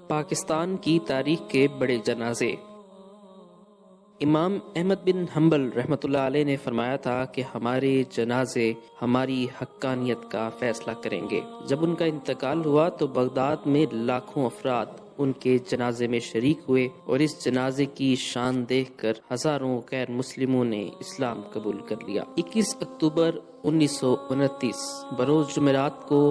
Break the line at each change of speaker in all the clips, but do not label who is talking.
پاکستان کی تاریخ کے بڑے جنازے۔ امام احمد بن حنبل رحمۃ اللہ علیہ نے فرمایا تھا کہ ہمارے جنازے ہماری حقانیت کا فیصلہ کریں گے۔ جب ان کا انتقال ہوا تو بغداد میں لاکھوں افراد ان کے جنازے میں شریک ہوئے اور اس جنازے کی شان دیکھ کر ہزاروں غیر مسلموں نے اسلام قبول کر لیا۔ 21 اکتوبر 1929 بروز جمعرات کو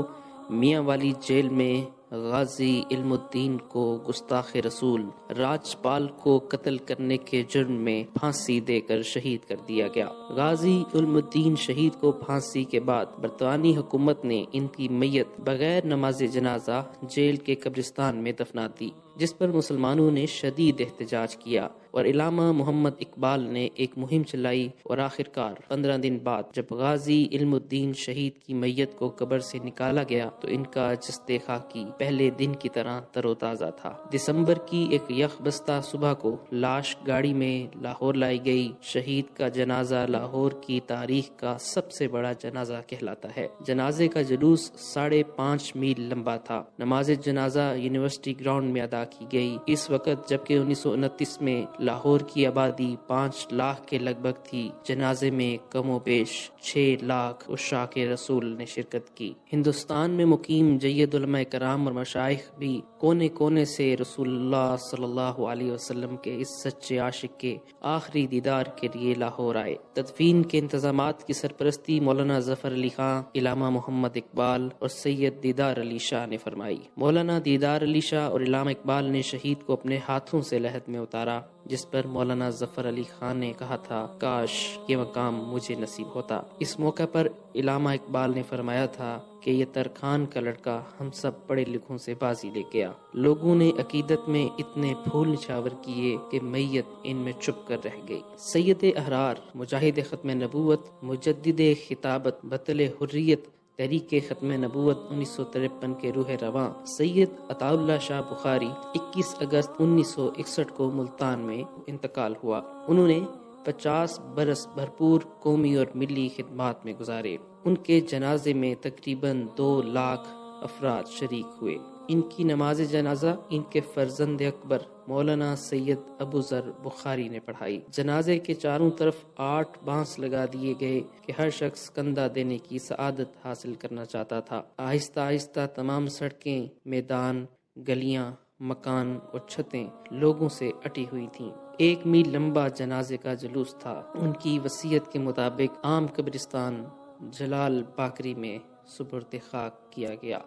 میاں والی جیل میں غازی علم الدین کو گستاخ رسول راجپال کو قتل کرنے کے جرم میں پھانسی دے کر شہید کر دیا گیا۔ غازی علم الدین شہید کو پھانسی کے بعد برطانوی حکومت نے ان کی میت بغیر نماز جنازہ جیل کے قبرستان میں دفنا دی، جس پر مسلمانوں نے شدید احتجاج کیا اور علامہ محمد اقبال نے ایک مہم چلائی اور آخرکار 15 دن بعد جب غازی علم الدین شہید کی میت کو قبر سے نکالا گیا تو ان کا جسد خاکی پہلے دن کی طرح تر و تازہ تھا۔ دسمبر کی ایک یخ بستہ صبح کو لاش گاڑی میں لاہور لائی گئی۔ شہید کا جنازہ لاہور کی تاریخ کا سب سے بڑا جنازہ کہلاتا ہے۔ جنازے کا جلوس 5.5 میل لمبا تھا۔ نماز جنازہ یونیورسٹی گراؤنڈ میں ادا کی گئی۔ اس وقت جبکہ 1929 میں لاہور کی آبادی 5 لاکھ کے لگ بھگ تھی، جنازے میں کم و بیش 6 لاکھ عشاق رسول نے شرکت کی۔ ہندوستان میں مقیم جید علماء کرام اور مشائخ بھی کونے کونے سے رسول اللہ صلی اللہ علیہ وسلم کے اس سچے عاشق کے آخری دیدار کے لیے لاہور آئے۔ تدفین کے انتظامات کی سرپرستی مولانا ظفر علی خان، علامہ محمد اقبال اور سید دیدار علی شاہ نے فرمائی۔ مولانا دیدار علی شاہ اور علامہ اقبال نے شہید کو اپنے ہاتھوں سے لحد میں اتارا، جس پر مولانا ظفر علی خان نے کہا تھا، کاش یہ مقام مجھے نصیب ہوتا۔ اس موقع پر علامہ اقبال نے فرمایا تھا کہ یہ ترکھان کا لڑکا ہم سب پڑھے لکھوں سے بازی لے گیا۔ لوگوں نے عقیدت میں اتنے پھول نچھاور کیے کہ میت ان میں چھپ کر رہ گئی۔ سید احرار، مجاہد ختم نبوت، مجدد خطابت، بطل حریت، تحریک ختم نبوت 1953 کے روح رواں سید عطا اللہ شاہ بخاری 21 اگست 1961 کو ملتان میں انتقال ہوا۔ انہوں نے 50 برس بھرپور قومی اور ملی خدمات میں گزارے۔ ان کے جنازے میں تقریباً 2 لاکھ افراد شریک ہوئے۔ ان کی نماز جنازہ ان کے فرزند اکبر مولانا سید ابو ذر بخاری نے پڑھائی۔ جنازے کے چاروں طرف 8 بانس لگا دیے گئے کہ ہر شخص کندھا دینے کی سعادت حاصل کرنا چاہتا تھا۔ آہستہ آہستہ تمام سڑکیں، میدان، گلیاں، مکان اور چھتیں لوگوں سے اٹی ہوئی تھیں۔ 1 میل لمبا جنازے کا جلوس تھا۔ ان کی وصیت کے مطابق عام قبرستان جلال باقری میں سپرد خاک کیا گیا۔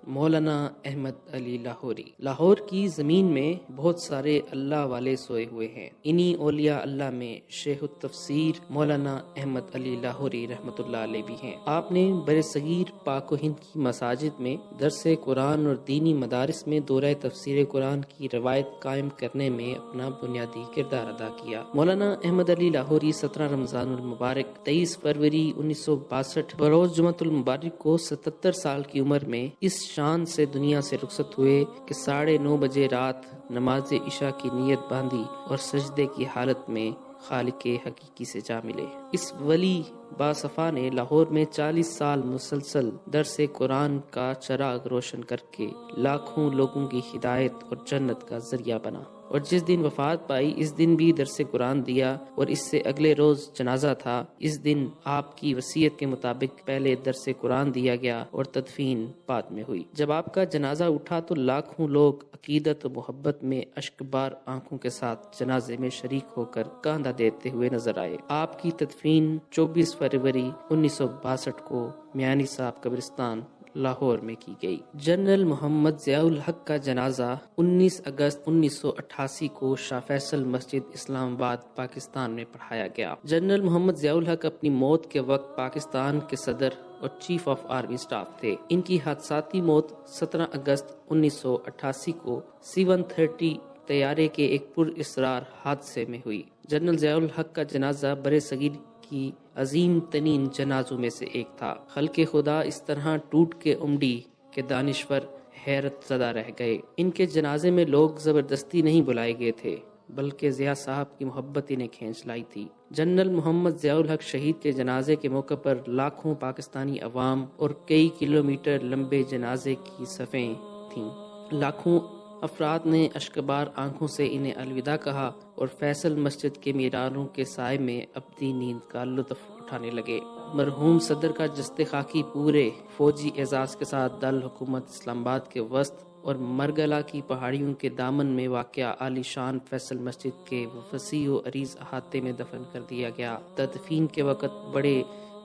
مولانا احمد علی لاہوری۔ لاہور کی زمین میں بہت سارے اللہ والے سوئے ہوئے ہیں۔ انہی اولیاء اللہ میں شیخ التفسیر مولانا احمد علی لاہوری رحمۃ اللہ علیہ بھی ہیں۔ آپ نے برصغیر پاک و ہند کی مساجد میں درس قرآن اور دینی مدارس میں دورہ تفسیر قرآن کی روایت قائم کرنے میں اپنا بنیادی کردار ادا کیا۔ مولانا احمد علی لاہوری 17 رمضان المبارک 23 فروری 1962 بروز جمعۃ المبارک کو 77 سال کی عمر میں اس شان سے دنیا سے رخصت ہوئے کہ 9:30 بجے رات نماز عشاء کی نیت باندھی اور سجدے کی حالت میں خالق حقیقی سے جا ملے۔ اس ولی باصفا نے لاہور میں 40 سال مسلسل درس قرآن کا چراغ روشن کر کے لاکھوں لوگوں کی ہدایت اور جنت کا ذریعہ بنا، اور جس دن وفات پائی اس دن بھی درس قرآن دیا اور اس سے اگلے روز جنازہ تھا۔ اس دن آپ کی وصیت کے مطابق پہلے درس قرآن دیا گیا اور تدفین بعد میں ہوئی۔ جب آپ کا جنازہ اٹھا تو لاکھوں لوگ عقیدت و محبت میں اشکبار آنکھوں کے ساتھ جنازے میں شریک ہو کر کاندھا دیتے ہوئے نظر آئے۔ آپ کی تدفین 24 فروری 1962 کو میانی صاحب قبرستان لاہور میں کی گئی۔ جنرل محمد ضیاء الحق کا جنازہ 19 اگست 1988 کو شاہ فیصل مسجد اسلام آباد پاکستان میں پڑھایا گیا۔ جنرل محمد ضیاء الحق اپنی موت کے وقت پاکستان کے صدر اور چیف آف آرمی اسٹاف تھے۔ ان کی حادثاتی موت 17 اگست 1988 کو C-130 طیارے کے ایک پر اسرار حادثے میں ہوئی۔ جنرل ضیاء الحق کا جنازہ برصغیر کی عظیم ترین جنازوں میں سے ایک تھا۔ خلق خدا اس طرح ٹوٹ کے امڈی کہ دانشور حیرت زدہ رہ گئے۔ ان کے جنازے میں لوگ زبردستی نہیں بلائے گئے تھے، بلکہ ضیاء صاحب کی محبت انہیں کھینچ لائی تھی۔ جنرل محمد ضیاء الحق شہید کے جنازے کے موقع پر لاکھوں پاکستانی عوام اور کئی کلومیٹر لمبے جنازے کی صفیں تھیں۔ لاکھوں افراد نے اشکبار آنکھوں سے انہیں الوداع کہا اور فیصل مسجد کے میناروں کے سائے میں اپنی نیند کا لطف اٹھانے لگے۔ مرحوم صدر کا جسد خاکی پورے فوجی اعزاز کے ساتھ دارالحکومت اسلام آباد کے وسط اور مرگلا کی پہاڑیوں کے دامن میں واقع عالی شان فیصل مسجد کے وسیع و عریض احاطے میں دفن کر دیا گیا۔ تدفین کے وقت بڑے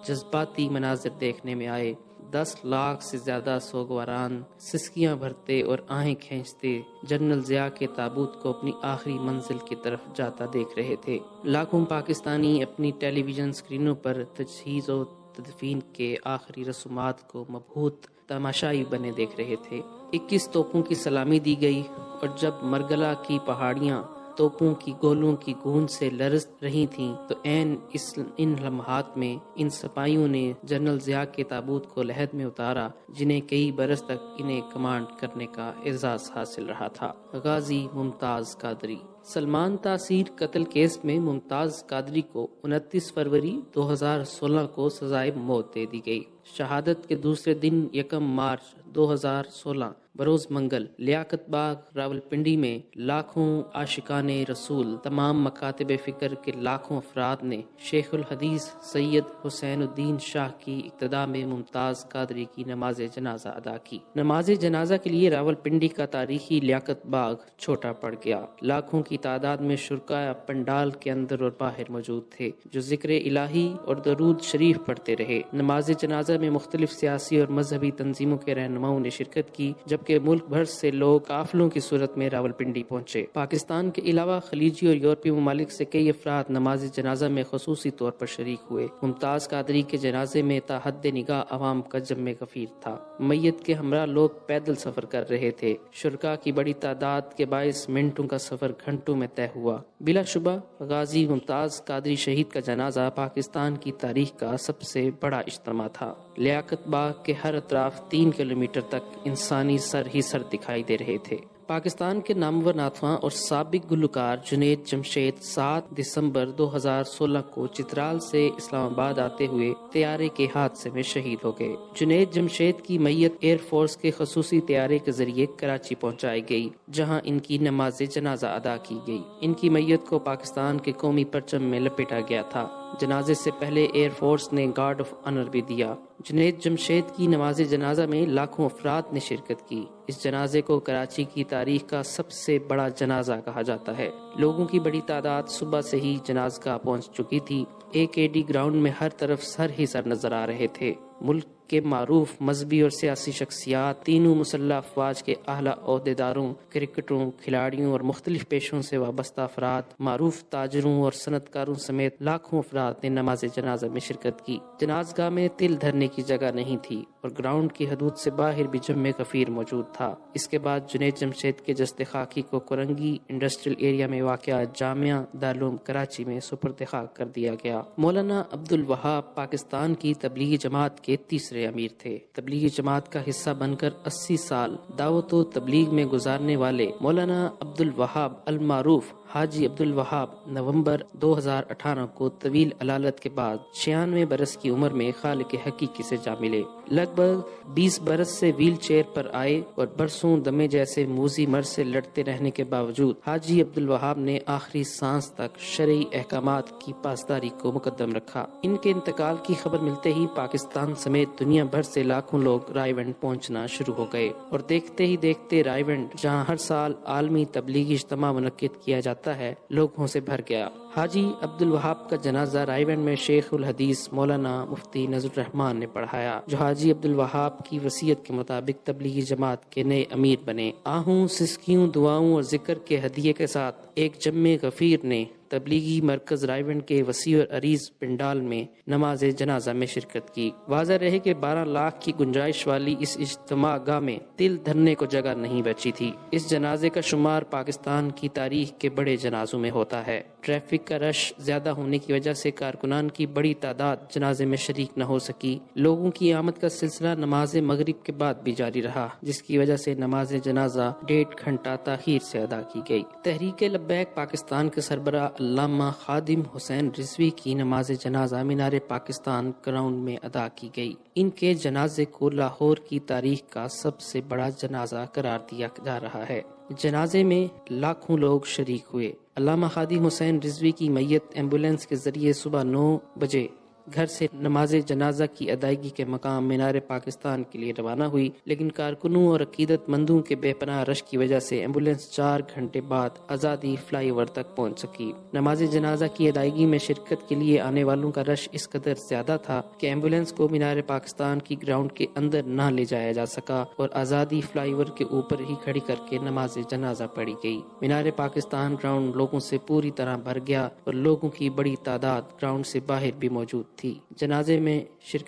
جذباتی مناظر دیکھنے میں آئے۔ 10 لاکھ سے زیادہ سوگواران سسکیاں بھرتے اور آہیں کھینچتے جنرل ضیاء کے تابوت کو اپنی آخری منزل کی طرف جاتا دیکھ رہے تھے۔ لاکھوں پاکستانی اپنی ٹیلی ویژن اسکرینوں پر تجہیز و تدفین کے آخری رسومات کو مبہوت تماشائی بنے دیکھ رہے تھے۔ 21 توپوں کی سلامی دی گئی اور جب مرگلا کی پہاڑیاں توپوں کی گولوں کی گونج سے لرز رہی تھیں تو ان لمحات میں ان سپاہیوں نے جنرل ضیاء کے تابوت کو لحد میں اتارا جنہیں کئی برس تک انہیں کمانڈ کرنے کا اعزاز حاصل رہا تھا۔ غازی ممتاز قادری۔ سلمان تاثیر قتل کیس میں ممتاز قادری کو 29 فروری 2016 کو سزائے موت دے دی گئی۔ شہادت کے دوسرے دن 1 مارچ 2016 بروز منگل لیاقت باغ راولپنڈی میں لاکھوں عاشقان رسول تمام مکاتب فکر کے لاکھوں افراد نے شیخ الحدیث سید حسین الدین شاہ کی اقتداء میں ممتاز قادری کی نماز جنازہ ادا کی۔ نماز جنازہ کے لیے راولپنڈی کا تاریخی لیاقت باغ چھوٹا پڑ گیا۔ لاکھوں کی تعداد میں شرکاء پنڈال کے اندر اور باہر موجود تھے جو ذکر الہی اور درود شریف پڑھتے رہے۔ نماز جنازہ میں مختلف سیاسی اور مذہبی تنظیموں کے رہنماؤں نے شرکت کی جبکہ ملک بھر سے لوگ قافلوں کی صورت میں راولپنڈی پہنچے۔ پاکستان کے علاوہ خلیجی اور یورپی ممالک سے کئی افراد نماز جنازہ میں خصوصی طور پر شریک ہوئے۔ ممتاز قادری کے جنازے میں تا حد نگاہ عوام کا جم غفیر تھا۔ میت کے ہمراہ لوگ پیدل سفر کر رہے تھے۔ شرکاء کی بڑی تعداد کے باعث منٹوں کا سفر گھنٹوں میں طے ہوا۔ بلا شبہ غازی ممتاز قادری شہید کا جنازہ پاکستان کی تاریخ کا سب سے بڑا اجتماع تھا۔ لیاقت باغ کے ہر اطراف 3 کلومیٹر تک انسانی سر ہی سر دکھائی دے رہے تھے۔ پاکستان کے نامور نعتخواں اور سابق گلوکار جنید جمشید 7 دسمبر 2016 کو چترال سے اسلام آباد آتے ہوئے طیارے کے حادثے میں شہید ہو گئے۔ جنید جمشید کی میت ایئر فورس کے خصوصی طیارے کے ذریعے کراچی پہنچائی گئی جہاں ان کی نماز جنازہ ادا کی گئی۔ ان کی میت کو پاکستان کے قومی پرچم میں لپیٹا گیا تھا۔ جنازے سے پہلے ایئر فورس نے گارڈ آف آنر بھی دیا۔ جنید جمشید کی نماز جنازہ میں لاکھوں افراد نے شرکت کی۔ اس جنازے کو کراچی کی تاریخ کا سب سے بڑا جنازہ کہا جاتا ہے۔ لوگوں کی بڑی تعداد صبح سے ہی جنازگاہ پہنچ چکی تھی۔ AKD گراؤنڈ میں ہر طرف سر ہی سر نظر آ رہے تھے۔ ملک کے معروف مذہبی اور سیاسی شخصیات، تینوں مسلح افواج کے اعلیٰ عہدیداروں، کرکٹروں، کھلاڑیوں اور مختلف پیشوں سے وابستہ افراد، معروف تاجروں اور صنعت کاروں سمیت لاکھوں افراد نے نماز جنازہ میں شرکت کی۔ جنازگاہ میں تل دھرنے کی جگہ نہیں تھی اور گراؤنڈ کی حدود سے باہر بھی جم غفیر موجود تھا۔ اس کے بعد جنید جمشید کے جسد خاکی کو کرنگی انڈسٹریل ایریا میں واقع جامعہ دارالعلوم کراچی میں سپرد خاک کر دیا گیا۔ مولانا عبد الوہاب پاکستان کی تبلیغی جماعت کے تیسرے امیر تھے۔ تبلیغی جماعت کا حصہ بن کر 80 سال دعوت و تبلیغ میں گزارنے والے مولانا عبد الوہاب المعروف حاجی عبد الوہاب نومبر 2018 کو طویل علالت کے بعد 96 برس کی عمر میں خالق حقیقی سے جا ملے۔ لگ بھگ 20 برس سے ویل چیئر پر آئے اور برسوں دمے جیسے موذی مرض سے لڑتے رہنے کے باوجود حاجی عبد الوہاب نے آخری سانس تک شرعی احکامات کی پاسداری کو مقدم رکھا۔ ان کے انتقال کی خبر ملتے ہی پاکستان سمیت دنیا بھر سے لاکھوں لوگ رائیونڈ پہنچنا شروع ہو گئے اور دیکھتے ہی دیکھتے رائیونڈ، جہاں ہر سال عالمی تبلیغی اجتماع منعقد کیا جاتا ہے، لوگوں سے بھر گیا۔ حاجی عبد الوہاب کا جنازہ رائیونڈ میں شیخ الحدیث مولانا مفتی نذر الرحمان نے پڑھایا، جو حاجی عبد الوہاب کی وصیت کے مطابق تبلیغی جماعت کے نئے امیر بنے۔ آہوں، سسکیوں، دعاؤں اور ذکر کے ہدیے کے ساتھ ایک جم غفیر نے تبلیغی مرکز رائیونڈ کے وسیع اور عریض پنڈال میں نماز جنازہ میں شرکت کی۔ واضح رہے کہ 12 لاکھ کی گنجائش والی اس اجتماع گاہ میں تل دھرنے کو جگہ نہیں بچی تھی۔ اس جنازے کا شمار پاکستان کی تاریخ کے بڑے جنازوں میں ہوتا ہے۔ ٹریفک ٹریفک کا رش زیادہ ہونے کی وجہ سے کارکنان کی بڑی تعداد جنازے میں شریک نہ ہو سکی۔ لوگوں کی آمد کا سلسلہ نماز مغرب کے بعد بھی جاری رہا، جس کی وجہ سے نماز جنازہ 1.5 گھنٹہ تاخیر سے ادا کی گئی۔ تحریک لبیک پاکستان کے سربراہ علامہ خادم حسین رضوی کی نماز جنازہ مینار پاکستان گراؤنڈ میں ادا کی گئی۔ ان کے جنازے کو لاہور کی تاریخ کا سب سے بڑا جنازہ قرار دیا جا رہا ہے۔ جنازے میں لاکھوں لوگ شریک ہوئے۔ علامہ خادم حسین رضوی کی میت ایمبولینس کے ذریعے صبح 9 بجے گھر سے نماز جنازہ کی ادائیگی کے مقام مینار پاکستان کے لیے روانہ ہوئی، لیکن کارکنوں اور عقیدت مندوں کے بے پناہ رش کی وجہ سے ایمبولینس 4 گھنٹے بعد آزادی فلائی اوور تک پہنچ سکی۔ نماز جنازہ کی ادائیگی میں شرکت کے لیے آنے والوں کا رش اس قدر زیادہ تھا کہ ایمبولینس کو مینار پاکستان کی گراؤنڈ کے اندر نہ لے جایا جا سکا اور آزادی فلائی اوور کے اوپر ہی کھڑی کر کے نماز جنازہ پڑھی گئی۔ مینار پاکستان گراؤنڈ لوگوں سے پوری طرح بھر گیا اور لوگوں کی بڑی تعداد گراؤنڈ سے باہر بھی موجود تھی۔ جنازے میں شرکت